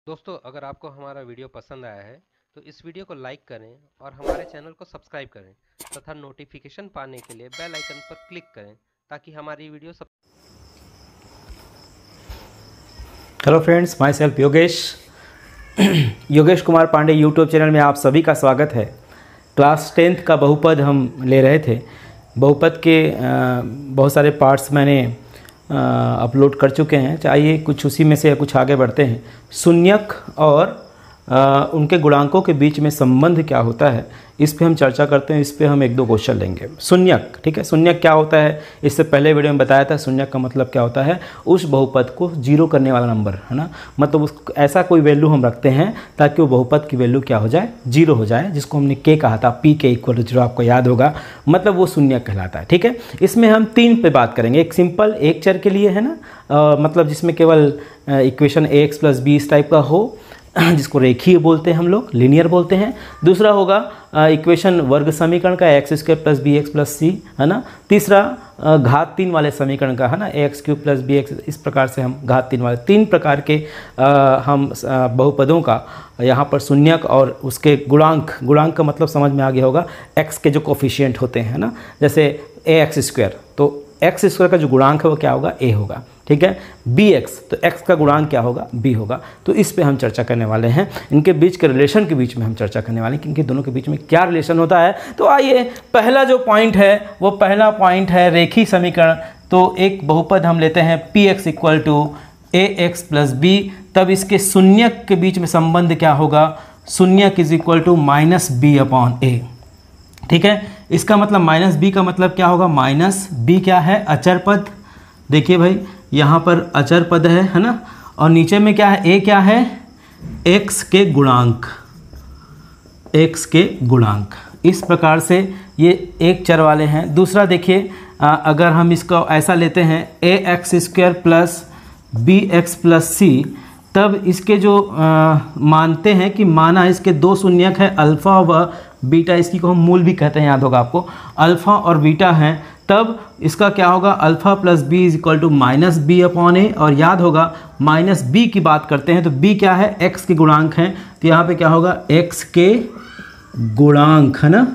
दोस्तों अगर आपको हमारा वीडियो पसंद आया है तो इस वीडियो को लाइक करें और हमारे चैनल को सब्सक्राइब करें तथा नोटिफिकेशन पाने के लिए बेल आइकन पर क्लिक करें ताकि हमारी वीडियो सब। Hello friends, myself Yogesh Kumar Pandey YouTube channel में आप सभी का स्वागत है। क्लास 10th का बहुपद हम ले रहे थे। बहुपद के बहुत सारे पार्ट्स मैंने अपलोड कर चुके हैं। चाहिए कुछ उसी में से कुछ आगे बढ़ते हैं। शून्यक और उनके गुणांकों के बीच में संबंध क्या होता है, इस पे हम चर्चा करते हैं। इस पे हम एक दो क्वेश्चन लेंगे। शून्यक, ठीक है। शून्यक क्या होता है, इससे पहले वीडियो में बताया था। शून्यक का मतलब क्या होता है, उस बहुपद को जीरो करने वाला नंबर, है ना। मतलब उस ऐसा कोई वैल्यू हम रखते हैं ताकि वो बहुपद की वैल्यू क्या हो जाए, जीरो हो जाए, जिसको हमने के कहा था, पी के इक्वल टू जीरो, आपको याद होगा। मतलब वो शून्यक कहलाता है, ठीक है। इसमें हम 3 पे बात करेंगे। एक सिंपल एक चर के लिए, है ना, मतलब जिसमें केवल इक्वेशन ax + b इस टाइप का हो, जिसको रेखीय बोलते हैं हम लोग, लीनियर बोलते हैं। दूसरा होगा इक्वेशन वर्ग समीकरण का x² + bx + c, है ना। तीसरा घात 3 वाले समीकरण का, है ना, ax³ + bx। इस प्रकार से हम घात 3 वाले 3 प्रकार के हम बहुपदों का यहाँ पर शून्यक और उसके गुणांक का मतलब समझ में आ गया होगा। x के जो कोफिशिएंट होते हैं, ना, जैसे ax², तो x² का जो गुणांक है वो क्या होगा, a होगा, ठीक है। bx, तो x का गुणांक क्या होगा, b होगा। तो इस पे हम चर्चा करने वाले हैं। इनके बीच के रिलेशन के बीच में हम चर्चा करने वाले हैं कि इनके दोनों के बीच में क्या रिलेशन होता है। तो आइए, पहला जो पॉइंट है वो पहला पॉइंट है रेखीय समीकरण। तो एक बहुपद हम लेते हैं px = ax + b, तब इसके शून्यक के बीच में संबंध क्या होगा, शून्यक = -b/a, ठीक है। इसका मतलब -b का मतलब क्या होगा, -b क्या है, अचर पद। देखिए भाई, यहाँ पर अचर पद है ना। और नीचे में क्या है, a क्या है, x के गुणांक। इस प्रकार से ये एक चर वाले हैं। दूसरा देखिए, अगर हम इसको ऐसा लेते हैं ax² + bx + c, तब इसके जो मानते हैं कि माना इसके दो शून्यक है, अल्फ़ा व बीटा। इसकी को हम मूल भी कहते हैं, याद होगा आपको, अल्फ़ा और बीटा हैं। तब इसका क्या होगा, अल्फ़ा + b = -b/a। और याद होगा -b की बात करते हैं तो b क्या है, x के गुणांक हैं। तो यहाँ पे क्या होगा, x के गुणांक, है ना।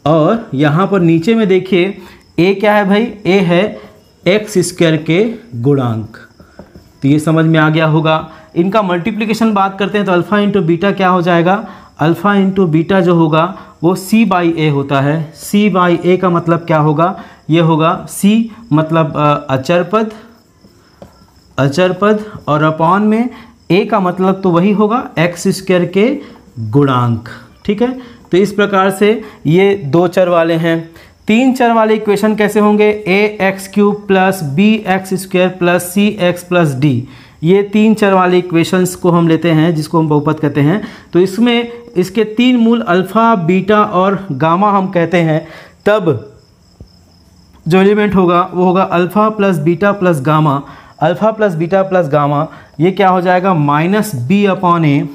और यहाँ पर नीचे में देखिए a क्या है भाई, a है x² के गुणांक। तो ये समझ में आ गया होगा। इनका मल्टीप्लिकेशन बात करते हैं तो अल्फ़ा × बीटा क्या हो जाएगा, अल्फ़ा × बीटा जो होगा वो c/a होता है। c/a का मतलब क्या होगा, ये होगा c मतलब अचर पद और अपॉन में a का मतलब तो वही होगा x² के गुणांक, ठीक है। तो इस प्रकार से ये दो चर वाले हैं। 3 चर वाले इक्वेशन कैसे होंगे, ax³ + bx² + cx + d। ये 3 चर वाले इक्वेशंस को हम लेते हैं, जिसको हम बहुपद कहते हैं। तो इसमें इसके 3 मूल अल्फ़ा, बीटा और गामा हम कहते हैं। तब जो एलिमेंट होगा वो होगा alpha + beta + gamma. Alpha + beta + gamma, ये क्या हो जाएगा, -b/a।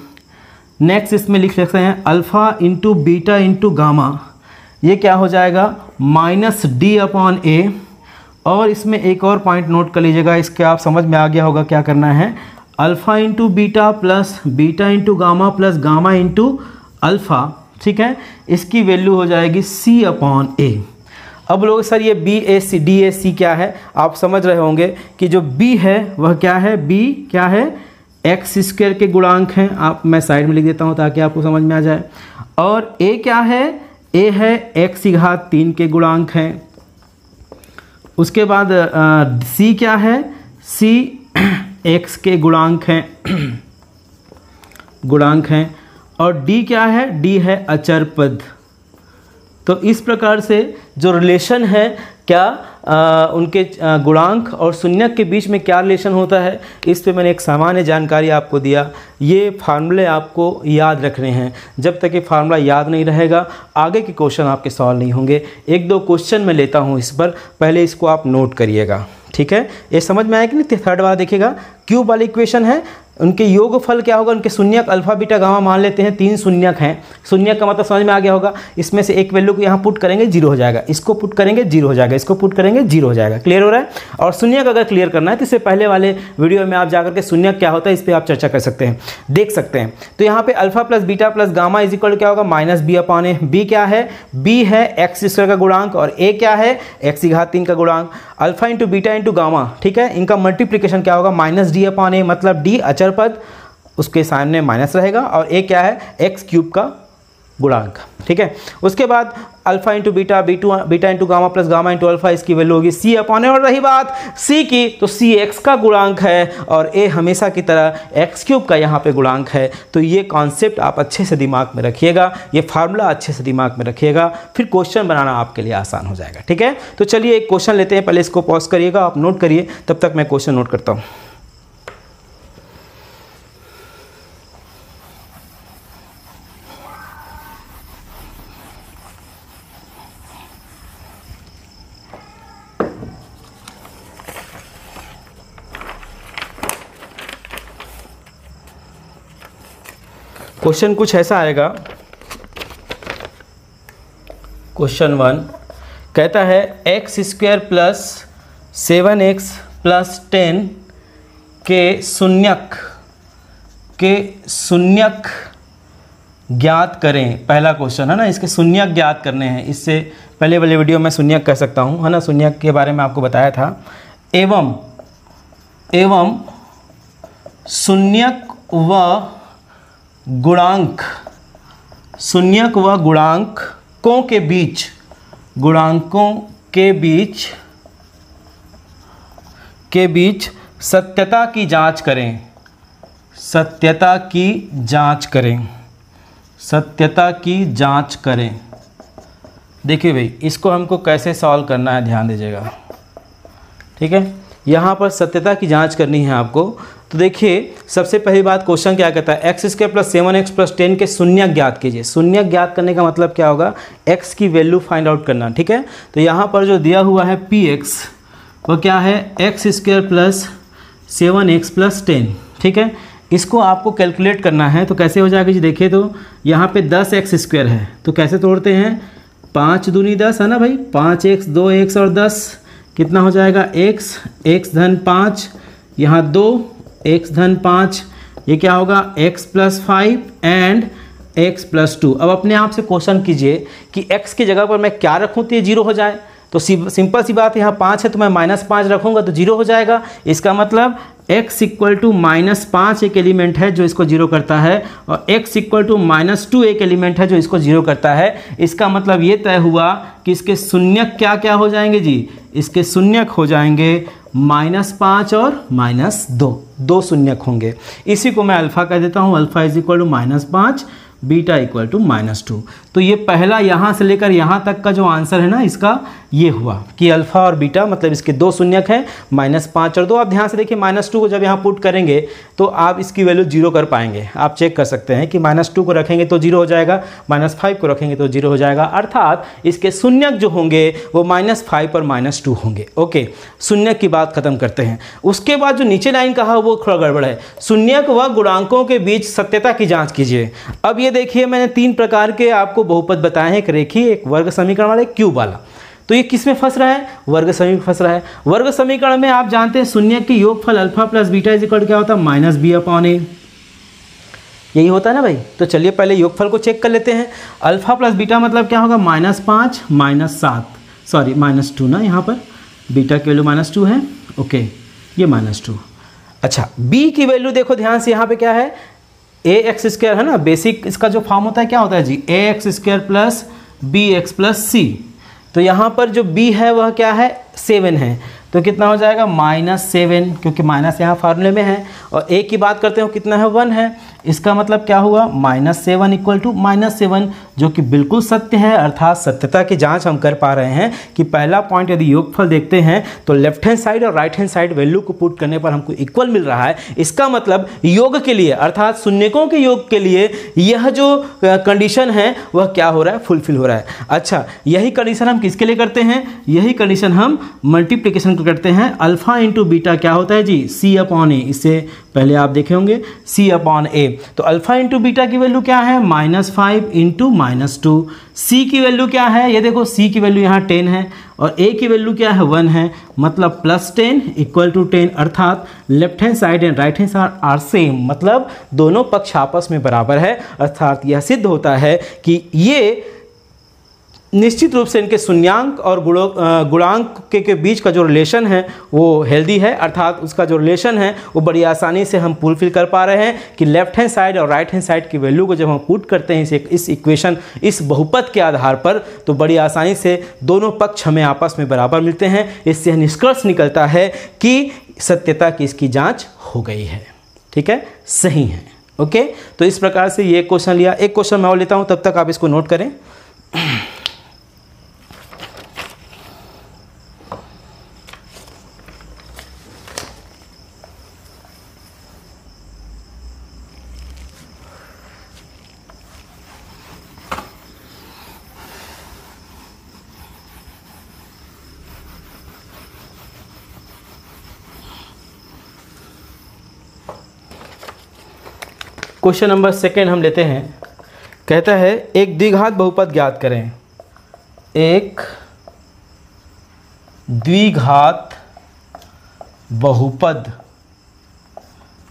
नेक्स्ट इसमें लिख सकते हैं अल्फ़ा × बीटा × गामा, ये क्या हो जाएगा, -d/a। और इसमें एक और पॉइंट नोट कर लीजिएगा, इसके आप समझ में आ गया होगा क्या करना है। Alpha × beta + beta × gamma + gamma × alpha, ठीक है। इसकी वैल्यू हो जाएगी c/a। अब लोग सर ये b/a d/c क्या है, आप समझ रहे होंगे कि जो b है वह क्या है, b क्या है, x² के गुणांक हैं। आप मैं साइड में लिख देता हूँ ताकि आपको समझ में आ जाए। और a क्या है, a है x³ के गुणांक हैं। उसके बाद c क्या है, c x के गुणांक हैं। और d क्या है, d है अचर पद। तो इस प्रकार से जो रिलेशन है, क्या उनके गुणांक और शून्यक के बीच में क्या रिलेशन होता है, इस पे मैंने एक सामान्य जानकारी आपको दिया। ये फार्मूले आपको याद रखने हैं। जब तक ये फार्मूला याद नहीं रहेगा, आगे के क्वेश्चन आपके सॉल्व नहीं होंगे। 1-2 क्वेश्चन मैं लेता हूँ इस पर, पहले इसको आप नोट करिएगा, ठीक है। ये समझ में आया कि नहीं। थर्ड वाला देखिएगा, क्यूब वाली इक्वेशन है, उनके योगफल क्या होगा, उनके शून्यक अल्फा बीटा गामा मान लेते हैं 3 शून्यक हैं। शून्यक का मतलब समझ में आ गया होगा, इसमें से एक वैल्यू को यहाँ पुट करेंगे 0 हो जाएगा, इसको पुट करेंगे 0 हो जाएगा, इसको पुट करेंगे 0 हो जाएगा। क्लियर हो रहा है। और शून्यक अगर क्लियर करना है तो इससे पहले वाले वीडियो में आप जाकर के शून्यक क्या होता है इस पर आप चर्चा कर सकते हैं, देख सकते हैं। तो यहाँ पे alpha plus beta plus gamma is equal क्या होगा, माइनस बी अपॉन ए। बी क्या है, बी है एक्स स्क्वायर का गुणांक और ए क्या है एक्स की घात 3 का गुणांक। Alpha into beta into gamma, ठीक है, इनका मल्टीप्लीकेशन क्या होगा, माइनस डी अपॉन ए, मतलब डी अचर पद उसके सामने माइनस रहेगा और ए क्या है एक्स क्यूब का गुणांक। ठीक है, उसके बाद alpha into beta beta into gamma plus gamma into alpha, इसकी वैल्यू होगी सी अपॉन ए। और रही बात सी की, तो सी एक्स का गुणांक है और ए हमेशा की तरह एक्स क्यूब का यहाँ पे गुणांक है। तो ये कॉन्सेप्ट आप अच्छे से दिमाग में रखिएगा, ये फार्मूला अच्छे से दिमाग में रखिएगा, फिर क्वेश्चन बनाना आपके लिए आसान हो जाएगा। ठीक है, तो चलिए एक क्वेश्चन लेते हैं, पहले इसको पॉज करिएगा, आप नोट करिए, तब तक मैं क्वेश्चन नोट करता हूँ। क्वेश्चन कुछ ऐसा आएगा। क्वेश्चन 1 कहता है x square plus 7x plus 10 के शून्यक ज्ञात करें। पहला क्वेश्चन है ना, इसके शून्यक ज्ञात करने हैं। इससे पहले वाले वीडियो में शून्यक कह सकता हूँ, है ना, शून्यक के बारे में आपको बताया था। एवं शून्यक व गुणांक, शून्यक व गुणांकों के बीच सत्यता की जांच करें। सत्यता की जांच करें। देखिए भाई, इसको हमको कैसे सॉल्व करना है, ध्यान दीजिएगा। ठीक है, यहाँ पर सत्यता की जांच करनी है आपको। तो देखिए, सबसे पहली बात क्वेश्चन क्या कहता है, x square plus 7x plus 10 के शून्यक ज्ञात कीजिए। शून्यक ज्ञात करने का मतलब क्या होगा, एक्स की वैल्यू फाइंड आउट करना। ठीक है, तो यहाँ पर जो दिया हुआ है px वो क्या है, x square plus 7x plus 10। ठीक है, इसको आपको कैलकुलेट करना है। तो कैसे हो जाएगा जी, देखिए तो यहाँ पे 10x स्क्वायर है, तो कैसे तोड़ते हैं, 5 दूनी 10 है ना भाई, 5x 2x और 10 कितना हो जाएगा, x धन 5, यहाँ 2 x धन 5, ये क्या होगा x plus 5 and x plus 2। अब अपने आप से क्वेश्चन कीजिए कि x की जगह पर मैं क्या रखूँ तो ये 0 हो जाए। तो सिंपल सी बात, यहाँ 5 है तो मैं -5 रखूँगा तो 0 हो जाएगा। इसका मतलब x इक्वल टू -5 एक एलिमेंट है जो इसको 0 करता है और x इक्वल टू -2 एक एलिमेंट है जो इसको 0 करता है। इसका मतलब ये तय हुआ कि इसके शून्यक क्या क्या हो जाएंगे जी, इसके शून्यक हो जाएंगे -5 और -2, 2 शून्यक होंगे। इसी को मैं अल्फ़ा कह देता हूँ, alpha is equal to -5, beta equal to -2। तो ये पहला यहाँ से लेकर यहाँ तक का जो आंसर है ना इसका, ये हुआ कि अल्फ़ा और बीटा मतलब इसके 2 शून्यक हैं, -5 और 2। आप ध्यान से देखिए, -2 को जब यहाँ पुट करेंगे तो आप इसकी वैल्यू 0 कर पाएंगे। आप चेक कर सकते हैं कि -2 को रखेंगे तो 0 हो जाएगा, -5 को रखेंगे तो 0 हो जाएगा। अर्थात इसके शून्यक जो होंगे वो -5 और -2 होंगे। ओके, शून्यक की बात खत्म करते हैं। उसके बाद जो नीचे लाइन कहा वो थोड़ा गड़बड़ है, शून्यक व गुणांकों के बीच सत्यता की जाँच कीजिए। अब ये देखिए, मैंने 3 प्रकार के आपको बहुपद बताए हैं, एक रेखीय, एक वर्ग समीकरण वाला, एक क्यूब वाला। तो ये किस में फंस रहा है, वर्ग समीकरण फंस रहा है। वर्ग समीकरण में आप जानते हैं शून्यक की योगफल alpha plus beta is equal क्या होता है, -b अपॉन ए, यही होता है ना भाई। तो चलिए पहले योगफल को चेक कर लेते हैं। अल्फा प्लस बीटा मतलब क्या होगा, -5 -7, सॉरी -2 ना, यहाँ पर बीटा की वैल्यू -2 है। ओके, ये -2। अच्छा, b की वैल्यू देखो ध्यान से, यहाँ पे क्या है, ax स्क्वायर है ना, बेसिक इसका जो फॉर्म होता है क्या होता है जी, ax square plus bx plus c। तो यहाँ पर जो b है वह क्या है, 7 है, तो कितना हो जाएगा -7, क्योंकि माइनस यहाँ फार्मूले में है। और a की बात करते हो कितना है, 1 है। इसका मतलब क्या हुआ, -7 इक्वल टू -7, जो कि बिल्कुल सत्य है। अर्थात सत्यता की जांच हम कर पा रहे हैं कि पहला पॉइंट यदि योगफल देखते हैं तो लेफ्ट हैंड साइड और राइट हैंड साइड वैल्यू को पुट करने पर हमको इक्वल मिल रहा है। इसका मतलब योग के लिए, अर्थात शून्यकों के योग के लिए यह जो कंडीशन है वह क्या हो रहा है, फुलफिल हो रहा है। अच्छा, यही कंडीशन हम किसके लिए करते हैं, यही कंडीशन हम मल्टीप्लिकेशन सूत्र करते हैं, अल्फा इंटू बीटा क्या होता है जी, सी अपॉन ए। इससे पहले आप देखे होंगे सी अपॉन ए। तो अल्फा इंटू बीटा की वैल्यू क्या है, -5 इंटू -2। सी की वैल्यू क्या है, ये देखो सी की वैल्यू यहाँ 10 है और ए की वैल्यू क्या है 1 है, मतलब +10 = 10, अर्थात left hand side and right hand side are same, मतलब दोनों पक्ष आपस में बराबर है। अर्थात यह सिद्ध होता है कि ये निश्चित रूप से इनके शून्यांक और गुणांक के बीच का जो रिलेशन है वो हेल्दी है, अर्थात उसका जो रिलेशन है वो बड़ी आसानी से हम फुलफिल कर पा रहे हैं कि लेफ्ट हैंड साइड और राइट हैंड साइड की वैल्यू को जब हम पुट करते हैं इस इक्वेशन, इस बहुपद के आधार पर, तो बड़ी आसानी से दोनों पक्ष हमें आपस में बराबर मिलते हैं। इससे निष्कर्ष निकलता है कि सत्यता की इसकी जाँच हो गई है। ठीक है, सही है। ओके, तो इस प्रकार से ये क्वेश्चन लिया। एक क्वेश्चन मैं और लेता हूँ, तब तक आप इसको नोट करें। क्वेश्चन नंबर 2 हम लेते हैं। कहता है एक द्विघात बहुपद ज्ञात करें। एक द्विघात बहुपद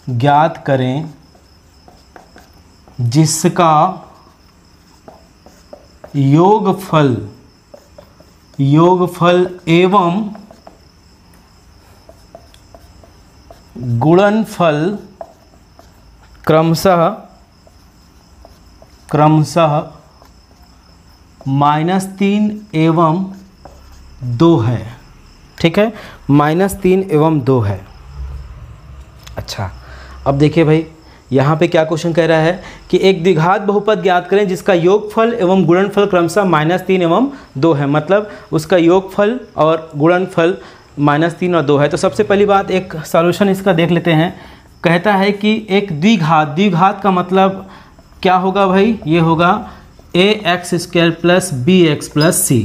ज्ञात करें जिसका योगफल एवं गुणनफल क्रमशः -3 एवं 2 है। ठीक है, -3 एवं 2 है। अच्छा, अब देखिए भाई, यहाँ पे क्या क्वेश्चन कह रहा है कि एक द्विघात बहुपद ज्ञात करें जिसका योगफल एवं गुणनफल क्रमशः -3 एवं 2 है, मतलब उसका योगफल और गुणनफल -3 और 2 है। तो सबसे पहली बात, एक सॉल्यूशन इसका देख लेते हैं। कहता है कि एक द्विघात का मतलब क्या होगा भाई, ये होगा ax² + bx + c।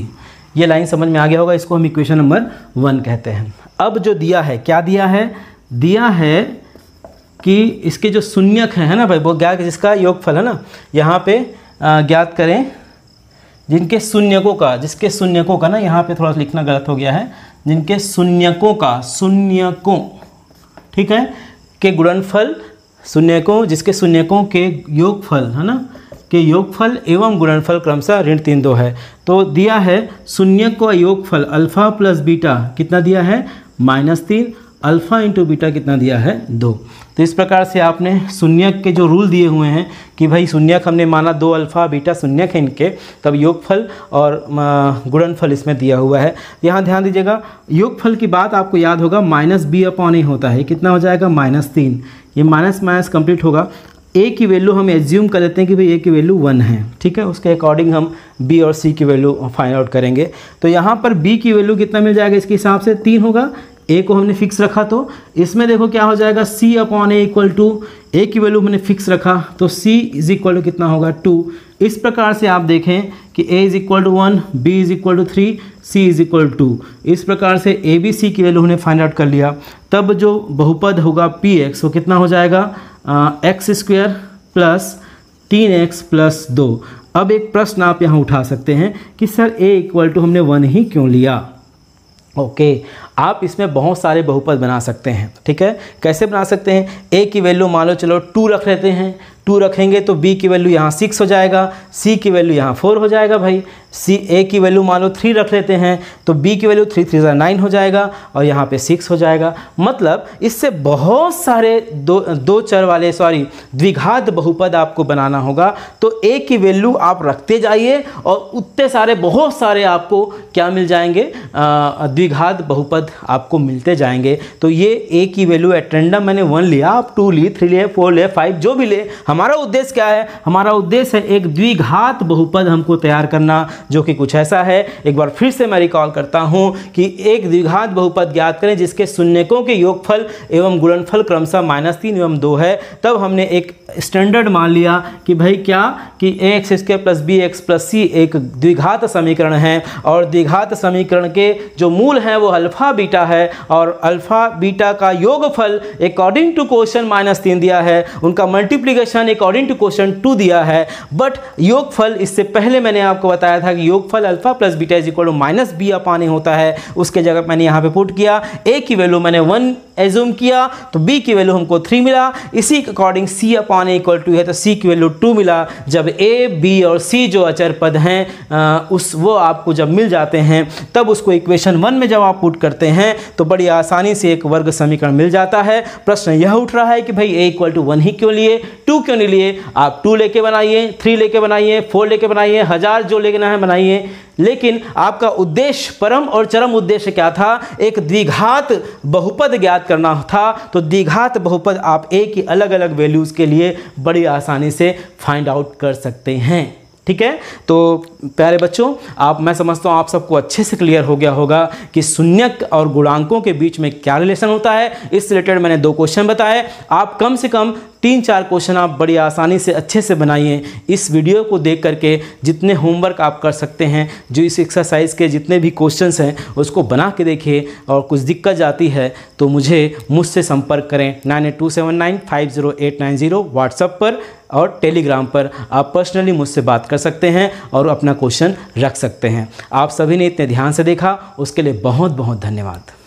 ये लाइन समझ में आ गया होगा, इसको हम इक्वेशन नंबर 1 कहते हैं। अब जो दिया है, क्या दिया है, दिया है कि इसके जो शून्यक है ना भाई, वो ज्ञात, जिसका योगफल है ना, यहाँ पे ज्ञात करें जिसके शून्यकों का ना, यहाँ पे थोड़ा सा लिखना गलत हो गया है, जिनके शून्यकों ठीक है के गुणनफल, जिसके शून्यकों के योगफल है ना, के योगफल एवं गुणनफल क्रमशः ऋण 3 है। तो दिया है शून्यक का योगफल अल्फा प्लस बीटा कितना दिया है, -3, अल्फा इंटू बीटा कितना दिया है, 2। तो इस प्रकार से आपने शून्यक के जो रूल दिए हुए हैं कि भाई शून्यक हमने माना 2 अल्फा बीटा शून्यक है इनके, तब योगफल और गुणनफल इसमें दिया हुआ है। यहाँ ध्यान दीजिएगा, योगफल की बात आपको याद होगा, -b/a होता है, कितना हो जाएगा, -3। ये माइनस कंप्लीट होगा। a की वैल्यू हम एज्यूम कर लेते हैं कि भाई a की वैल्यू 1 है। ठीक है, उसके अकॉर्डिंग हम b और c की वैल्यू फाइंड आउट करेंगे। तो यहाँ पर b की वैल्यू कितना मिल जाएगा, इसके हिसाब से 3 होगा। a को हमने फिक्स रखा, तो इसमें देखो क्या हो जाएगा, c/a = a की वैल्यू हमने फिक्स रखा, तो c = कितना होगा, 2। इस प्रकार से आप देखें कि a = 1, b = 3, c = 2। इस प्रकार से a b c की वैल्यू हमने फाइंड आउट कर लिया। तब जो बहुपद होगा px, वो कितना हो जाएगा, x² + 3x + 2। अब एक प्रश्न आप यहाँ उठा सकते हैं कि सर a = हमने 1 ही क्यों लिया। ओके, आप इसमें बहुत सारे बहुपद बना सकते हैं। ठीक है, कैसे बना सकते हैं, a की वैल्यू मान लो चलो 2 रख लेते हैं, 2 रखेंगे तो b की वैल्यू यहाँ 6 हो जाएगा, c की वैल्यू यहाँ 4 हो जाएगा भाई। a की वैल्यू मान लो 3 रख लेते हैं तो b की वैल्यू 3 3 9 हो जाएगा और यहाँ पे 6 हो जाएगा। मतलब इससे बहुत सारे दो चर वाले द्विघात बहुपद आपको बनाना होगा। तो a की वैल्यू आप रखते जाइए और उतने सारे बहुत सारे आपको क्या मिल जाएंगे, द्विघात बहुपद आपको मिलते जाएंगे। तो ये a की वैल्यू एट रैंडम मैंने 1 लिया, आप 2 लिए, 3 लिए, 4 लिए, 5 जो भी ले। हमारा उद्देश्य क्या है, हमारा उद्देश्य है एक द्विघात बहुपद हमको तैयार करना जो कि कुछ ऐसा है। एक बार फिर से मैं रिकॉल करता हूं कि एक द्विघात बहुपद ज्ञात करें जिसके शून्यकों के योगफल एवं गुणनफल क्रमशः -3 एवं 2 है। तब हमने एक स्टैंडर्ड मान लिया कि भाई क्या कि ax² + bx + c एक द्विघात समीकरण है और द्विघात समीकरण के जो मूल हैं वो अल्फा बीटा है और अल्फा बीटा का योगफल अकॉर्डिंग टू क्वेश्चन -3 दिया है, उनका मल्टीप्लिकेशन अकॉर्डिंग टू क्वेश्चन 2 दिया है। बट योगफल इससे पहले मैंने आपको बताया था कि योगफल अल्फा + बीटा = -b/a होता है। उसके जगह मैंने यहाँ पे पुट किया, a की वैल्यू मैंने 1 एज्यूम किया तो b की वैल्यू हमको 3 मिला। इसी के अकॉर्डिंग c/a = है तो c की वैल्यू 2 मिला। जब a, b और c जो अचर पद हैं वो आपको जब मिल जाते हैं तब उसको इक्वेशन 1 में जब आप पुट करते हैं तो बड़ी आसानी से एक वर्ग समीकरण मिल जाता है। प्रश्न यह उठ रहा है कि भाई a = 1 ही क्यों लिए, 2 क्यों नहीं लिए? आप 2 लेके बनाइए, 3 लेके बनाइए, 4 लेके बनाइए, 1000 जो लेना है बनाइए। लेकिन आपका उद्देश्य, परम और चरम उद्देश्य क्या था? एक द्विघात बहुपद ज्ञात करना था। तो द्विघात बहुपद आप a की अलग अलग वैल्यूज़ के लिए बड़ी आसानी से फाइंड आउट कर सकते हैं। ठीक है, तो प्यारे बच्चों, मैं समझता हूँ आप सबको अच्छे से क्लियर हो गया होगा कि शून्यक और गुणांकों के बीच में क्या रिलेशन होता है। इस रिलेटेड मैंने 2 क्वेश्चन बताए। आप कम से कम 3-4 क्वेश्चन आप बड़ी आसानी से अच्छे से बनाइए। इस वीडियो को देख करके जितने होमवर्क आप कर सकते हैं, जो इस एक्सरसाइज के जितने भी क्वेश्चंस हैं उसको बना के देखिए। और कुछ दिक्कत जाती है तो मुझसे संपर्क करें 9827950890 व्हाट्सएप पर और टेलीग्राम पर आप पर्सनली मुझसे बात कर सकते हैं और अपना क्वेश्चन रख सकते हैं। आप सभी ने इतने ध्यान से देखा उसके लिए बहुत बहुत धन्यवाद।